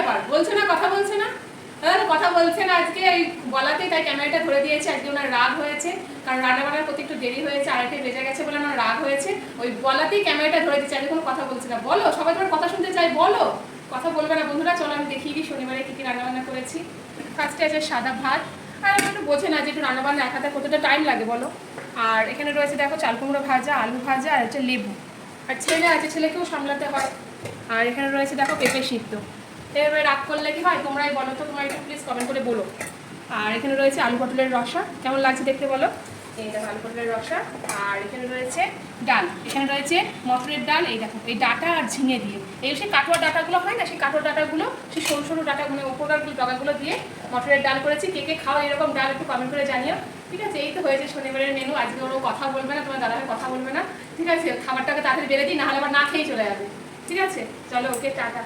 ব্যাপার? বলছে না, কথা বলছে না? কথা বলছে না আজকে, এই বলাতেই তাই ক্যামেরাটা ধরে দিয়েছে। আজকে ওনার রাগ হয়েছে, কারণ রান্নাবান্নার প্রতি একটু দেরি হয়েছে, 2:30 বেজে গেছে বলে আমার রাগ হয়েছে। ওই বলাতেই ক্যামেরাটা ধরে দিচ্ছে, আমি কোনো কথা বলছি না। বলো, সবাই তোমার কথা শুনতে চাই, বলো। কথা বলবে না বন্ধুরা? চলো আমি দেখিয়ে দিই শনিবারে কী কী রান্নাবান্না করেছি। ফার্স্টে আছে সাদা ভাত, আর আমি একটু বোঝে না যে একটু রান্নাবান্না এক হাতে কতটা টাইম লাগে বলো। আর এখানে রয়েছে দেখো চাল কুমড়ো ভাজা, আলু ভাজা, আর হচ্ছে লেবু। আর ছেলে আছে, ছেলেকেও সামলাতে হয়। আর এখানে রয়েছে দেখো পেঁপে সিদ্ধ। এভাবে রাগ করলে কি হয় তোমরাই বলো তো, তোমরা একটু প্লিজ কমেন্ট করে বলো। আর এখানে রয়েছে আলু পটলের রসা, কেমন লাগছে দেখতে বলো। এই দেখো আলু পটলের রসা। আর এখানে রয়েছে ডাল, এখানে রয়েছে মটরের ডাল, এই দেখো এই ডাটা আর ঝিঙে দিয়ে, এই সেই কাটোয়া ডাটাগুলো হয় না, সেই কাটোয়া ডাটাগুলো, সেই সরু সরু ডাটাগুলো, উপকারগুলো ডগাগুলো দিয়ে মটরের ডাল করেছি। কে কে খাও এরকম ডাল একটু কমেন্ট করে জানিও। ঠিক আছে, এই তো হয়েছে শনিবারের মেনু। আজকে ওরও কথা বলবে না, তোমার দাদাভাই কথা বলবে না। ঠিক আছে, খাবারটাকে তাড়াতাড়ি বেড়ে দিই, নাহলে আবার না খেয়েই চলে যাবে। ঠিক আছে, চলো ওকে টাটা।